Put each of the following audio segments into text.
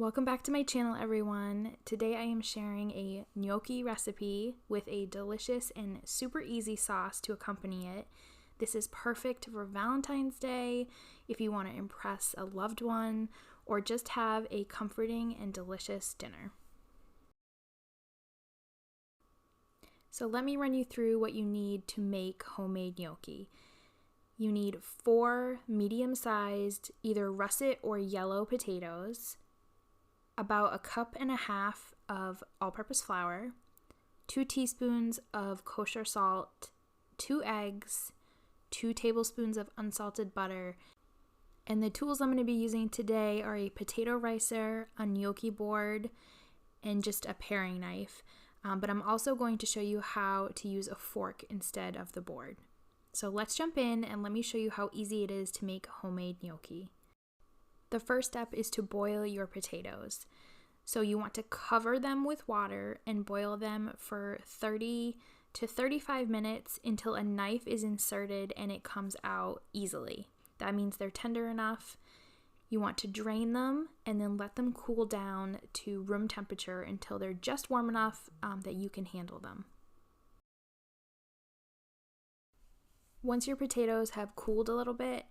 Welcome back to my channel, everyone. Today I am sharing a gnocchi recipe with a delicious and super easy sauce to accompany it. This is perfect for Valentine's Day, if you want to impress a loved one, or just have a comforting and delicious dinner. So let me run you through what you need to make homemade gnocchi. You need 4 medium-sized, either russet or yellow potatoes, about 1.5 cups of all-purpose flour, 2 teaspoons of kosher salt, 2 eggs, 2 tablespoons of unsalted butter, and the tools I'm going to be using today are a potato ricer, a gnocchi board, and just a paring knife. But I'm also going to show you how to use a fork instead of the board. So let's jump in and let me show you how easy it is to make homemade gnocchi. The first step is to boil your potatoes. So you want to cover them with water and boil them for 30 to 35 minutes until a knife is inserted and it comes out easily. That means they're tender enough. You want to drain them and then let them cool down to room temperature until they're just warm enough that you can handle them. Once your potatoes have cooled a little bit,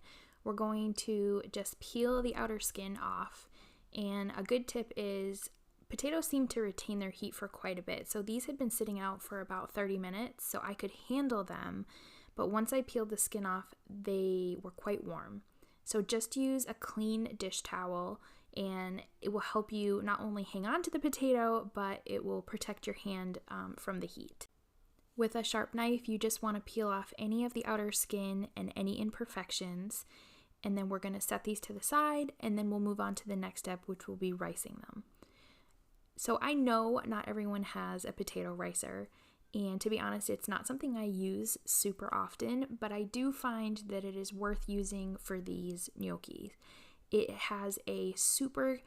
we're going to just peel the outer skin off. And a good tip is potatoes seem to retain their heat for quite a bit. So these had been sitting out for about 30 minutes, so I could handle them. But once I peeled the skin off, they were quite warm. So just use a clean dish towel and it will help you not only hang on to the potato, but it will protect your hand from the heat. With a sharp knife, you just want to peel off any of the outer skin and any imperfections. And then we're going to set these to the side, and then we'll move on to the next step, which will be ricing them. So I know not everyone has a potato ricer, and to be honest, it's not something I use super often, but I do find that it is worth using for these gnocchi. It has a super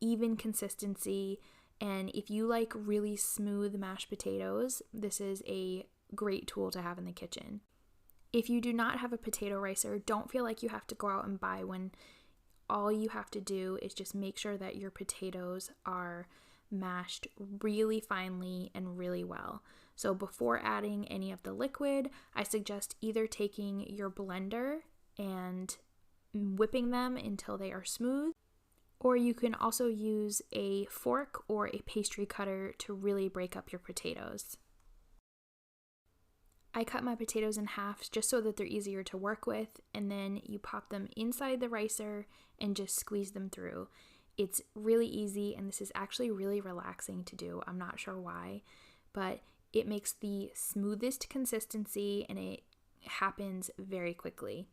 even consistency, and if you like really smooth mashed potatoes, this is a great tool to have in the kitchen. If you do not have a potato ricer, don't feel like you have to go out and buy one. All you have to do is just make sure that your potatoes are mashed really finely and really well. So before adding any of the liquid, I suggest either taking your blender and whipping them until they are smooth, or you can also use a fork or a pastry cutter to really break up your potatoes. I cut my potatoes in half just so that they're easier to work with, and then you pop them inside the ricer and just squeeze them through. It's really easy, and this is actually really relaxing to do. I'm not sure why, but it makes the smoothest consistency and it happens very quickly.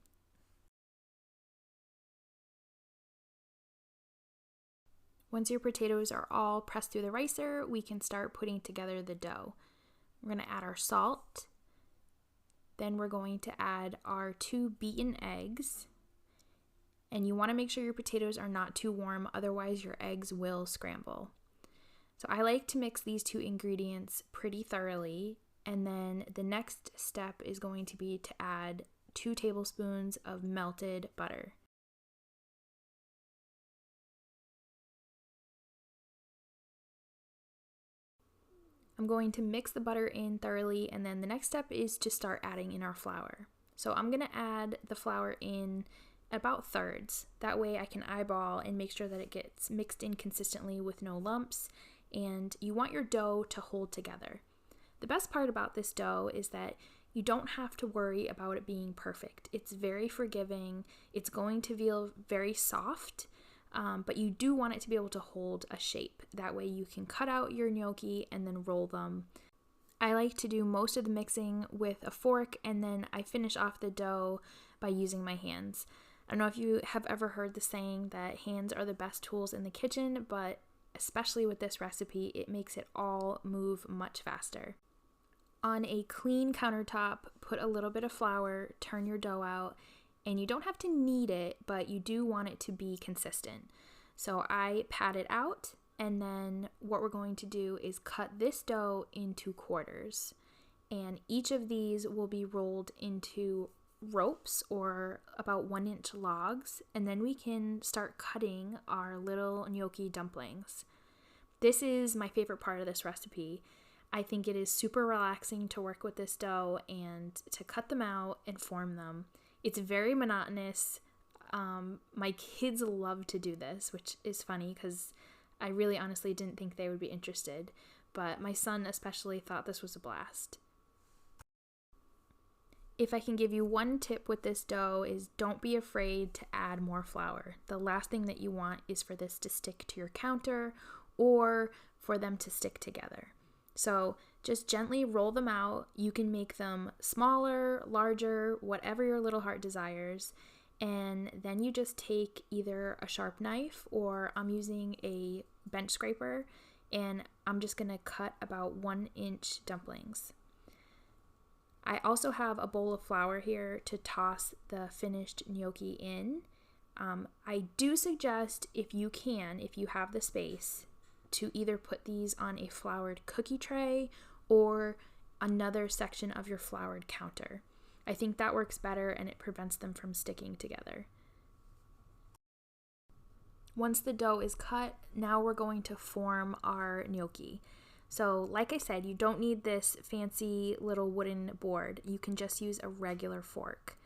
Once your potatoes are all pressed through the ricer, we can start putting together the dough. We're going to add our salt. Then we're going to add our 2 beaten eggs. And you want to make sure your potatoes are not too warm, otherwise your eggs will scramble. So I like to mix these 2 ingredients pretty thoroughly. And then the next step is going to be to add 2 tablespoons of melted butter. I'm going to mix the butter in thoroughly, and then the next step is to start adding in our flour. So I'm going to add the flour in about thirds. That way I can eyeball and make sure that it gets mixed in consistently with no lumps, and you want your dough to hold together. The best part about this dough is that you don't have to worry about it being perfect. It's very forgiving. It's going to feel very soft. But you do want it to be able to hold a shape. That way you can cut out your gnocchi and then roll them. I like to do most of the mixing with a fork, and then I finish off the dough by using my hands. I don't know if you have ever heard the saying that hands are the best tools in the kitchen, but especially with this recipe, it makes it all move much faster. On a clean countertop, put a little bit of flour, turn your dough out, and you don't have to knead it, but you do want it to be consistent. So I pat it out, and then what we're going to do is cut this dough into quarters. And each of these will be rolled into ropes or about 1-inch logs, and then we can start cutting our little gnocchi dumplings. This is my favorite part of this recipe. I think it is super relaxing to work with this dough and to cut them out and form them. It's very monotonous. My kids love to do this, which is funny because I really honestly didn't think they would be interested, but my son especially thought this was a blast. If I can give you one tip with this dough is don't be afraid to add more flour. The last thing that you want is for this to stick to your counter or for them to stick together. So just gently roll them out. You can make them smaller, larger, whatever your little heart desires. And then you just take either a sharp knife or I'm using a bench scraper and I'm just going to cut about 1-inch dumplings. I also have a bowl of flour here to toss the finished gnocchi in. I do suggest if you have the space, to either put these on a floured cookie tray or another section of your floured counter. I think that works better and it prevents them from sticking together. Once the dough is cut, now we're going to form our gnocchi. So like I said, you don't need this fancy little wooden board. You can just use a regular fork.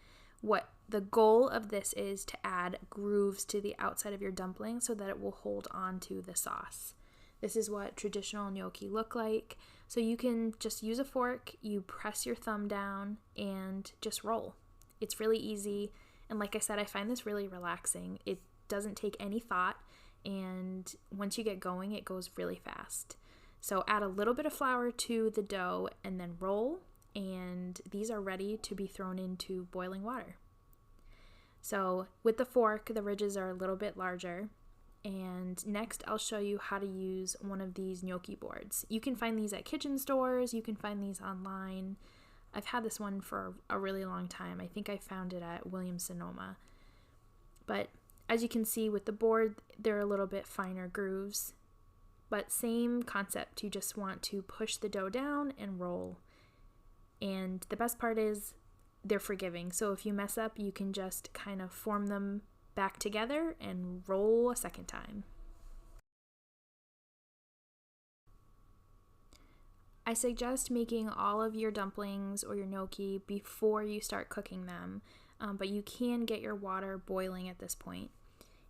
What the goal of this is to add grooves to the outside of your dumpling so that it will hold on to the sauce. This is what traditional gnocchi look like. So you can just use a fork, you press your thumb down and just roll. It's really easy. And like I said, I find this really relaxing. It doesn't take any thought. And once you get going, it goes really fast. So add a little bit of flour to the dough and then roll. And these are ready to be thrown into boiling water. So with the fork, the ridges are a little bit larger. And next I'll show you how to use one of these gnocchi boards. You can find these at kitchen stores, you can find these online. I've had this one for a really long time. I think I found it at Williams-Sonoma. But as you can see with the board, they're a little bit finer grooves. But same concept, you just want to push the dough down and roll. And the best part is they're forgiving. So if you mess up, you can just kind of form them back together and roll a second time. I suggest making all of your dumplings or your gnocchi before you start cooking them, but you can get your water boiling at this point.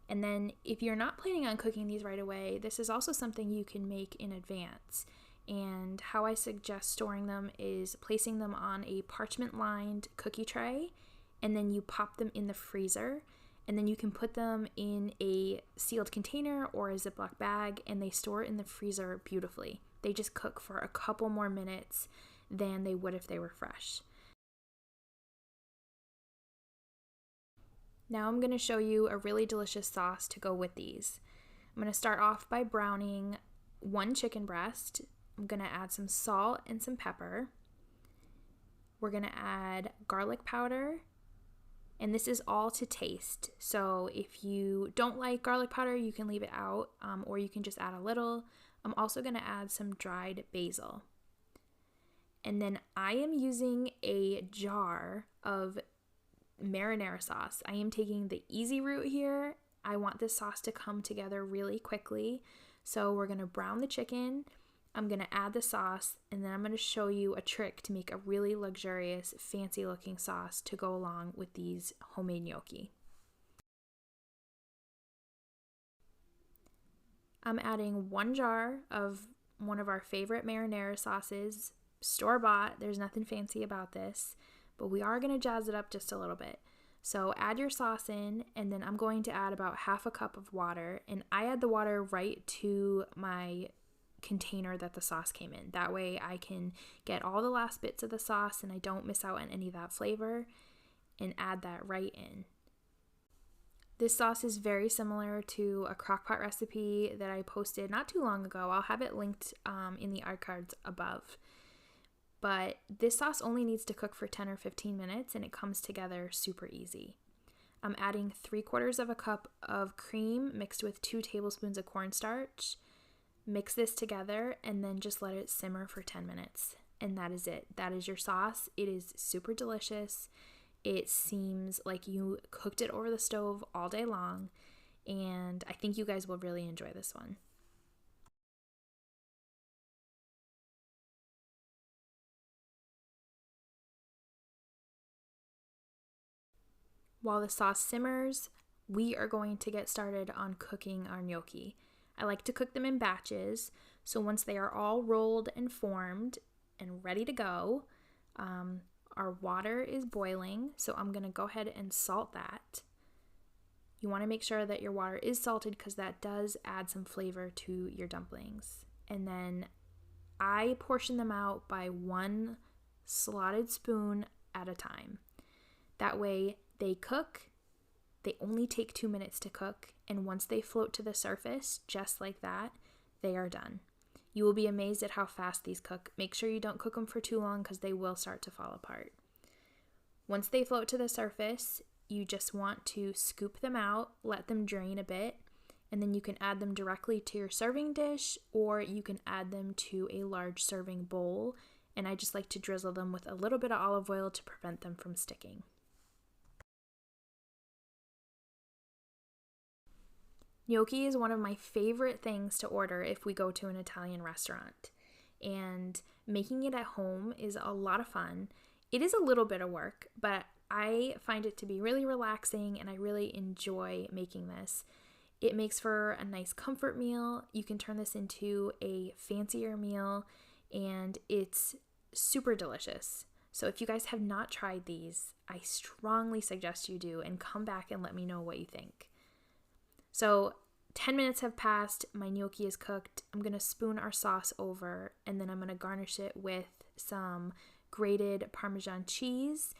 And then if you're not planning on cooking these right away, this is also something you can make in advance. And how I suggest storing them is placing them on a parchment-lined cookie tray, and then you pop them in the freezer. And then you can put them in a sealed container or a Ziploc bag and they store in the freezer beautifully. They just cook for a couple more minutes than they would if they were fresh. Now I'm going to show you a really delicious sauce to go with these. I'm going to start off by browning 1 chicken breast. I'm going to add some salt and some pepper. We're going to add garlic powder. And this is all to taste. So if you don't like garlic powder, you can leave it out, or you can just add a little. I'm also going to add some dried basil. And then I am using a jar of marinara sauce. I am taking the easy route here. I want this sauce to come together really quickly. So we're going to brown the chicken. I'm going to add the sauce, and then I'm going to show you a trick to make a really luxurious, fancy looking sauce to go along with these homemade gnocchi. I'm adding 1 jar of one of our favorite marinara sauces, store-bought. There's nothing fancy about this, but we are going to jazz it up just a little bit. So add your sauce in, and then I'm going to add about half a cup of water, and I add the water right to my container that the sauce came in. That way I can get all the last bits of the sauce and I don't miss out on any of that flavor, and add that right in. This sauce is very similar to a crockpot recipe that I posted not too long ago. I'll have it linked in the iCards above. But this sauce only needs to cook for 10 or 15 minutes and it comes together super easy. I'm adding 3/4 of a cup of cream mixed with 2 tablespoons of cornstarch. Mix this together and then just let it simmer for 10 minutes. And that is it. That is your sauce. It is super delicious. It seems like you cooked it over the stove all day long, and I think you guys will really enjoy this one. While the sauce simmers, we are going to get started on cooking our gnocchi. I like to cook them in batches, so once they are all rolled and formed and ready to go, our water is boiling, so I'm going to go ahead and salt that. You want to make sure that your water is salted because that does add some flavor to your dumplings. And then I portion them out by 1 slotted spoon at a time. That way they cook. They only take 2 minutes to cook, and once they float to the surface, just like that, they are done. You will be amazed at how fast these cook. Make sure you don't cook them for too long because they will start to fall apart. Once they float to the surface, you just want to scoop them out, let them drain a bit, and then you can add them directly to your serving dish, or you can add them to a large serving bowl, and I just like to drizzle them with a little bit of olive oil to prevent them from sticking. Gnocchi is one of my favorite things to order if we go to an Italian restaurant, and making it at home is a lot of fun. It is a little bit of work, but I find it to be really relaxing and I really enjoy making this. It makes for a nice comfort meal. You can turn this into a fancier meal, and it's super delicious. So if you guys have not tried these, I strongly suggest you do, and come back and let me know what you think. So 10 minutes have passed, my gnocchi is cooked. I'm going to spoon our sauce over, and then I'm going to garnish it with some grated Parmesan cheese,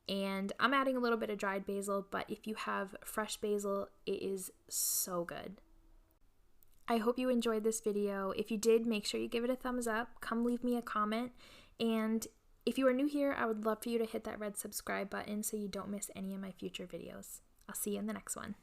and I'm adding a little bit of dried basil, but if you have fresh basil, it is so good. I hope you enjoyed this video. If you did, make sure you give it a thumbs up. Come leave me a comment, and if you are new here, I would love for you to hit that red subscribe button so you don't miss any of my future videos. I'll see you in the next one.